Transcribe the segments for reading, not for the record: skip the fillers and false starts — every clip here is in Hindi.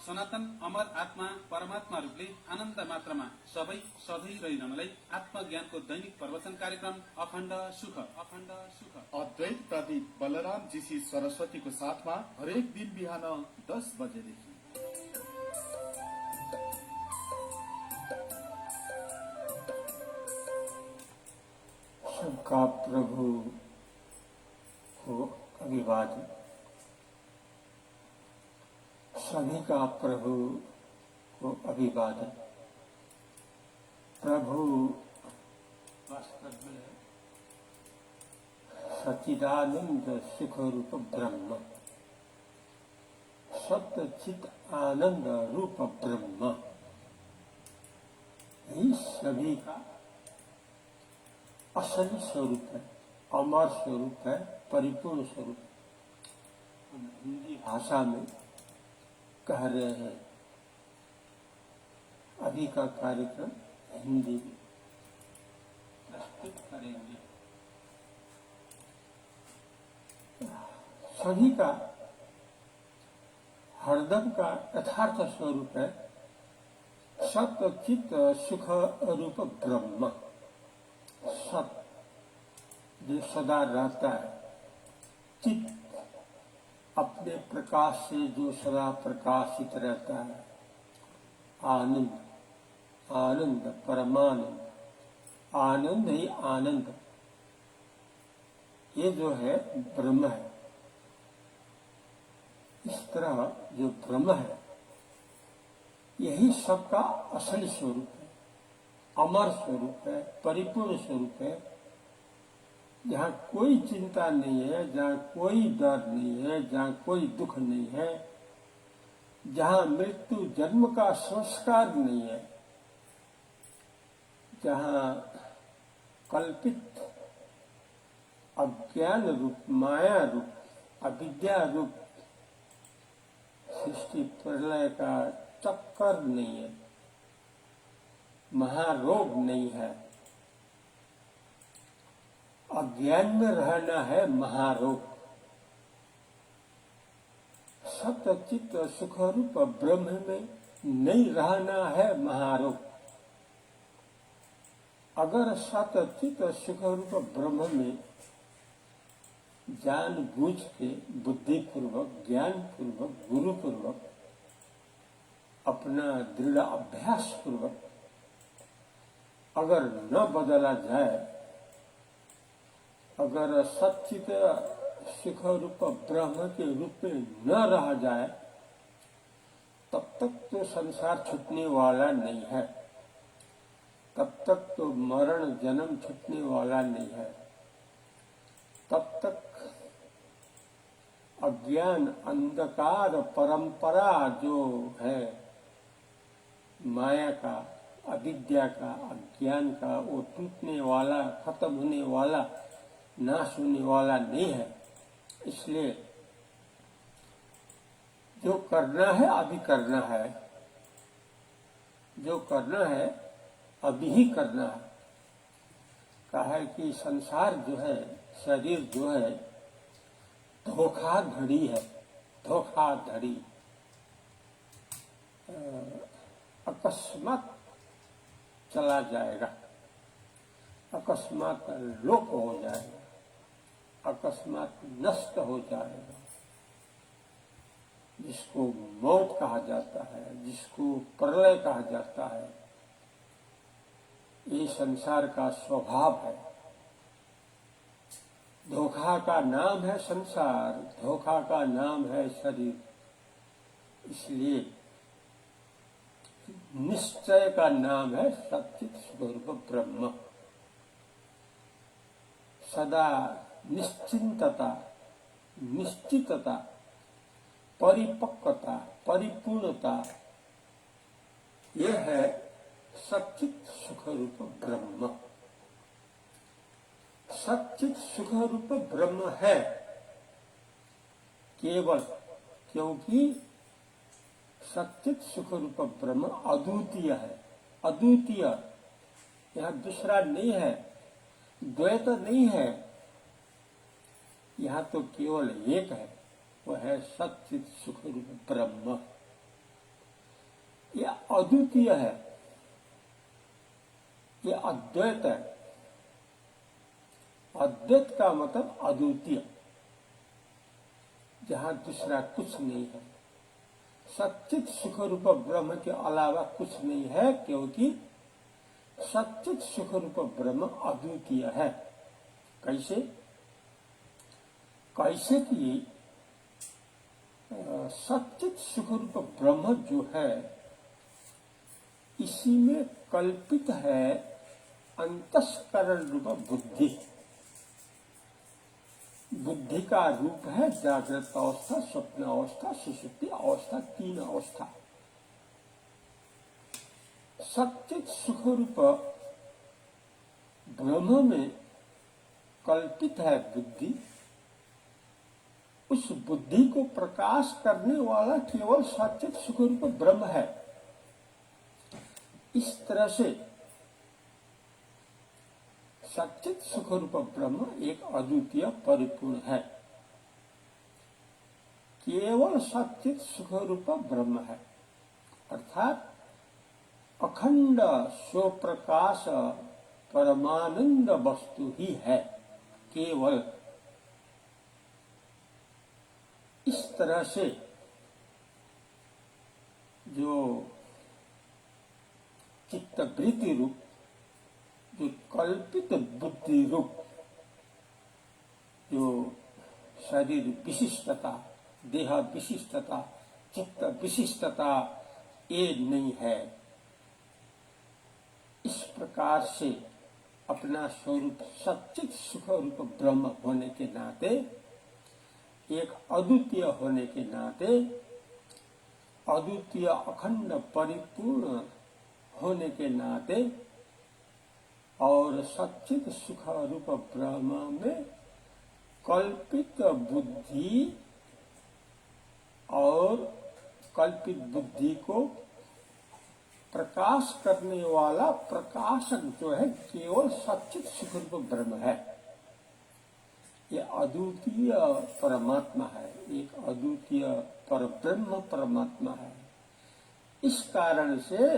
सनातन अमर आत्मा परमात्मा रूपले आनन्द मात्रामा सबै सधैँ रहिरहनलाई आत्मज्ञानको दैनिक प्रवचन कार्यक्रम अखण्ड सुख अद्वैत प्रदीप बलराम जीसी सरस्वतीको साथमा हरेक दिन बिहान 10 बजेदेखि सबका प्रभु को अभिवादन। सभी का प्रभु को अभिवादन। प्रभु वास्तव में सच्चिदानंद सुख रूप ब्रह्म, सत्य चित आनंद रूप ब्रह्म ही सभी का असली स्वरूप है, अमर स्वरूप है, परिपूर्ण स्वरूप। हम हिंदी भाषा में कह रहे हैं, अभी का कार्यक्रम हिंदी में प्रस्तुत करेंगे। सभी का हरदम का यथार्थ स्वरूप है सत्य चित्त सुख रूप ब्रह्म। सत जो सदा रहता है, चित्त अपने प्रकाश से जो सदा प्रकाशित रहता है, आनंद आनंद परमानंद, आनंद ही आनंद, ये जो है ब्रह्म है। इस तरह जो ब्रह्म है यही सबका असली स्वरूप है, अमर स्वरूप है, परिपूर्ण स्वरूप है। जहाँ कोई चिंता नहीं है, जहाँ कोई डर नहीं है, जहाँ कोई दुख नहीं है, जहाँ मृत्यु जन्म का संस्कार नहीं है, जहाँ कल्पित अज्ञान रूप, माया रूप, अविद्या रूप सृष्टि प्रलय का चक्कर नहीं है, महारोग नहीं है। अज्ञान में रहना है महारोग। सत्य चित्त सुख रूप ब्रह्म में नहीं रहना है महारोग। अगर सत्य चित्त सुख रूप ब्रह्म में जान बूझ के बुद्धि पूर्वक, ज्ञान पूर्वक, गुरु पूर्वक, अपना दृढ़ अभ्यास पूर्वक अगर न बदला जाए, अगर सच्चित सुख रूप ब्रह्म के रूप में न रह जाए, तब तक तो संसार छूटने वाला नहीं है, तब तक तो मरण जन्म छूटने वाला नहीं है, तब तक अज्ञान अंधकार परंपरा जो है माया का, अविद्या का, अज्ञान का, वो टूटने वाला, खत्म होने वाला, नाश होने वाला नहीं है। इसलिए जो करना है अभी करना है, जो करना है अभी ही करना है। कहा है कि संसार जो है, शरीर जो है, धोखाधड़ी है, धोखाधड़ी। अकस्मात चला जाएगा, अकस्मात लोप हो जाएगा, अकस्मात नष्ट हो जाएगा। जिसको मौत कहा जाता है, जिसको प्रलय कहा जाता है, ये संसार का स्वभाव है। धोखा का नाम है संसार, धोखा का नाम है शरीर। इसलिए निश्चय का नाम है सच्चित स्वरूप ब्रह्म। सदा निश्चिंतता, निश्चितता, परिपक्वता, परिपूर्णता, यह है सच्चित सुख रूप ब्रह्म। सच्चित सुख रूप ब्रह्म है केवल क्योंकि सच्चित सुख रूप ब्रह्म अद्वितीय है। अद्वितीय, यहाँ दूसरा नहीं है, द्वैत नहीं है, यहाँ तो केवल एक है, वह है सच्चित सुख रूप ब्रह्म। ये अद्वितीय है, ये अद्वैत है। अद्वैत का मतलब अद्वितीय, जहां दूसरा कुछ नहीं है। सच्चित सुख रूप ब्रह्म के अलावा कुछ नहीं है, क्योंकि सच्चित सुख रूप ब्रह्म अद्वितीय है। कैसे? कैसे कि सच्चित सुख रूप ब्रह्म जो है, इसी में कल्पित है अंतस्करण रूप बुद्धि। बुद्धि का रूप है जागृत अवस्था, स्वप्न अवस्था, सुषुप्ति अवस्था, 3 अवस्था। सच्चित सुख रूप ब्रह्म में कल्पित है बुद्धि। उस बुद्धि को प्रकाश करने वाला केवल सच्चित सुख रूप ब्रह्म है। इस तरह से सच्चित सुख रूप ब्रह्म एक अद्वितीय परिपूर्ण है, केवल सच्चित सुख रूप ब्रह्म है, अर्थात अखंड स्वप्रकाश परमानंद वस्तु ही है, केवल। इस तरह से जो चित्तवृत्ति रूप, जो कल्पित बुद्धि रूप, जो शरीर विशिष्टता, देह विशिष्टता, चित्त विशिष्टता, ये नहीं है। इस प्रकार से अपना स्वरूप सच्चित सुख रूप ब्रह्म होने के नाते, एक अद्वितीय होने के नाते, अद्वितीय अखंड परिपूर्ण होने के नाते, और सच्चित सुख रूप ब्रह्म में कल्पित बुद्धि और कल्पित बुद्धि को प्रकाश करने वाला प्रकाशक जो है, केवल सच्चित सुख रूप ब्रह्म है। ये अद्वितीय परमात्मा है, एक अद्वितीय परब्रह्म परमात्मा है। इस कारण से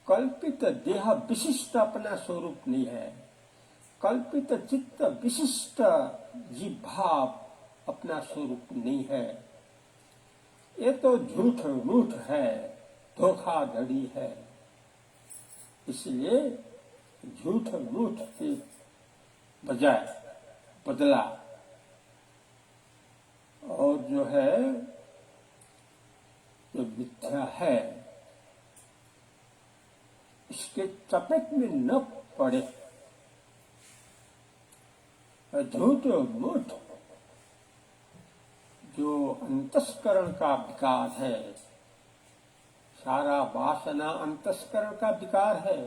कल्पित देह विशिष्ट अपना स्वरूप नहीं है, कल्पित चित्त विशिष्ट जीव भाव अपना स्वरूप नहीं है। ये तो झूठ मूठ है, धोखाधड़ी है। इसलिए झूठ मूठ के बजाय बदला, और जो है जो मिथ्या है, इसके चपेट में न पड़े। झूठ मूठ जो अंतस्करण का विकार है, सारा वासना अंतस्करण का विकार है,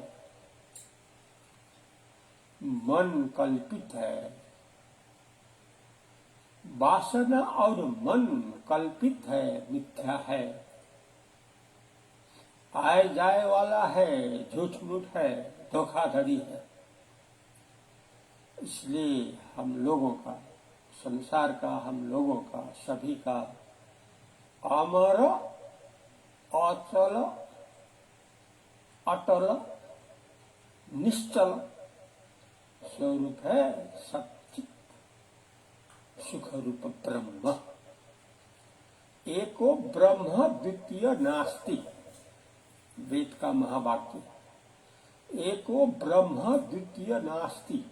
मन कल्पित है। वासना और मन कल्पित है, मिथ्या है, आए जाए वाला है, झूठ मूठ है, धोखाधड़ी है। इसलिए हम लोगों का, संसार का, हम लोगों का, सभी का अमर, अचल, अटल, निश्चल स्वरूप है सच्चित सुख रूप ब्रह्म। एको ब्रह्म द्वितीय नास्ति, वेद का महावाक्य। एको ब्रह्म द्वितीय नास्ति,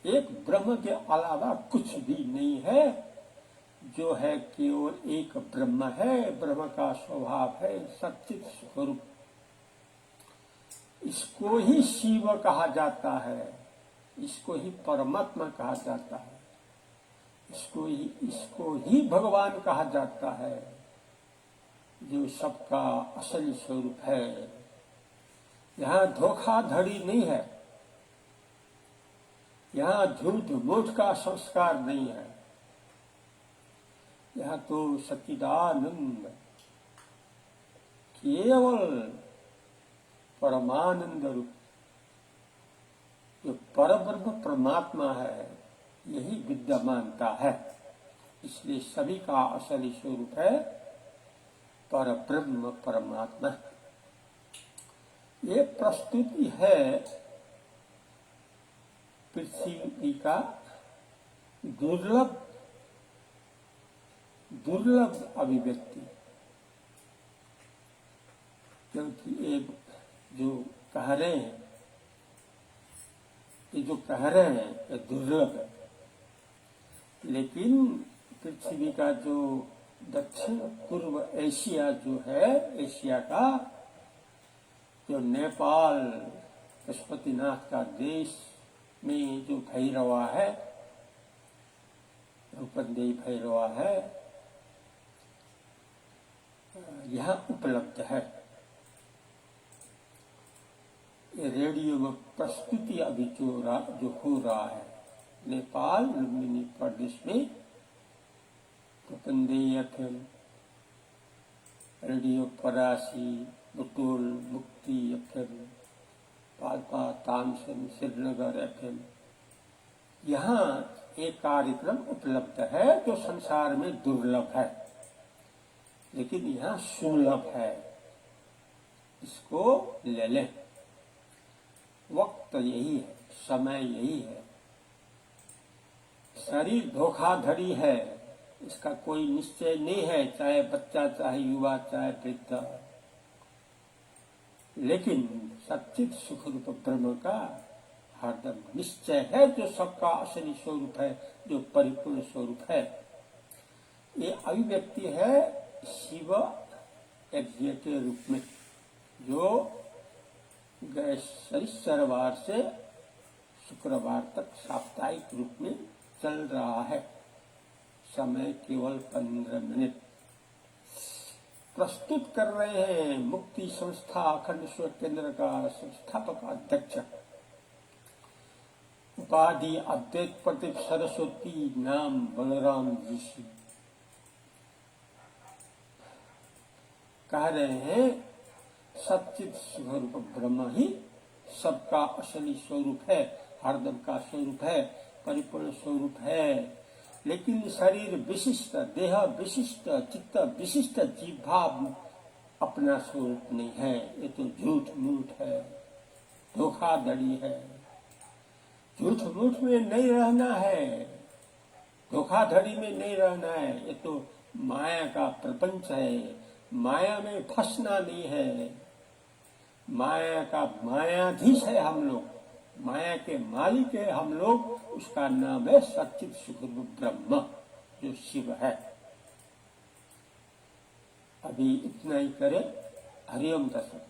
एक ब्रह्म के अलावा कुछ भी नहीं है। जो है केवल एक ब्रह्म है, ब्रह्म का स्वभाव है सच्चित स्वरूप। इसको ही शिव कहा जाता है, इसको ही परमात्मा कहा जाता है, इसको ही भगवान कहा जाता है, जो सबका असली स्वरूप है। यहाँ धोखाधड़ी नहीं है, यहाँ झूठ मूठ का संस्कार नहीं है। यहाँ तो सच्चिदानंद केवल परमानंद रूप जो परब्रह्म परमात्मा है, यही विद्यमानता है। इसलिए सभी का असली स्वरूप है पर ब्रह्म परमात्मा। ये प्रस्तुति है पृथ्वी का दुर्लभ अभिव्यक्ति, क्योंकि ये जो कह रहे हैं ये दुर्लभ है। लेकिन पृथ्वी का जो दक्षिण पूर्व एशिया जो है, एशिया का जो नेपाल पशुपतिनाथ का देश में जो भैरवा है, रूपंदेही भैरवा है, यह उपलब्ध है। ये रेडियो में प्रस्तुति अभी जो हो रहा है नेपाल लुम्बिनी प्रदेश में, रूपंदेही एफएम, रेडियो परासी, बुटोल, मुक्ति एफएम, पाल्पा, तानसेन, श्रीनगर एफएम, यहाँ एक कार्यक्रम उपलब्ध है जो संसार में दुर्लभ है, लेकिन यहाँ सुलभ है। इसको ले लें। वक्त यही है, समय यही है। शरीर धोखाधड़ी है, इसका कोई निश्चय नहीं है, चाहे बच्चा, चाहे युवा, चाहे वृद्ध। लेकिन सच्चित सुख रूप ब्रह्म का हरदम निश्चय है, जो सबका असली स्वरूप है, जो परिपूर्ण स्वरूप है। ये अभिव्यक्ति है शिव यज्ञ के रूप में, जो गए शनिवार से शुक्रवार तक साप्ताहिक रूप में चल रहा है। समय केवल 15 मिनट। प्रस्तुत कर रहे हैं मुक्ति संस्था अखंडेश्वर केंद्र का संस्थापक अध्यक्ष, उपाधि अद्वैत प्रदीप सरस्वती, नाम बलराम जी। कह रहे हैं सच्चित स्वरूप ब्रह्म ही सबका असली स्वरूप है, हरदम का स्वरूप है, परिपूर्ण स्वरूप है। लेकिन शरीर विशिष्ट, देह विशिष्ट, चित्त विशिष्ट जीव भाव अपना स्वरूप नहीं है। ये तो झूठ मूठ है, धोखाधड़ी है। झूठ मूठ में नहीं रहना है, धोखाधड़ी में नहीं रहना है। ये तो माया का प्रपंच है, माया में फंसना नहीं है। माया का मायाधीश है हम लोग, माया के मालिक है हम लोग। उसका नाम है सच्चित सुख ब्रह्म, जो शिव है। अभी इतना ही करें। हरिओम दर्शक।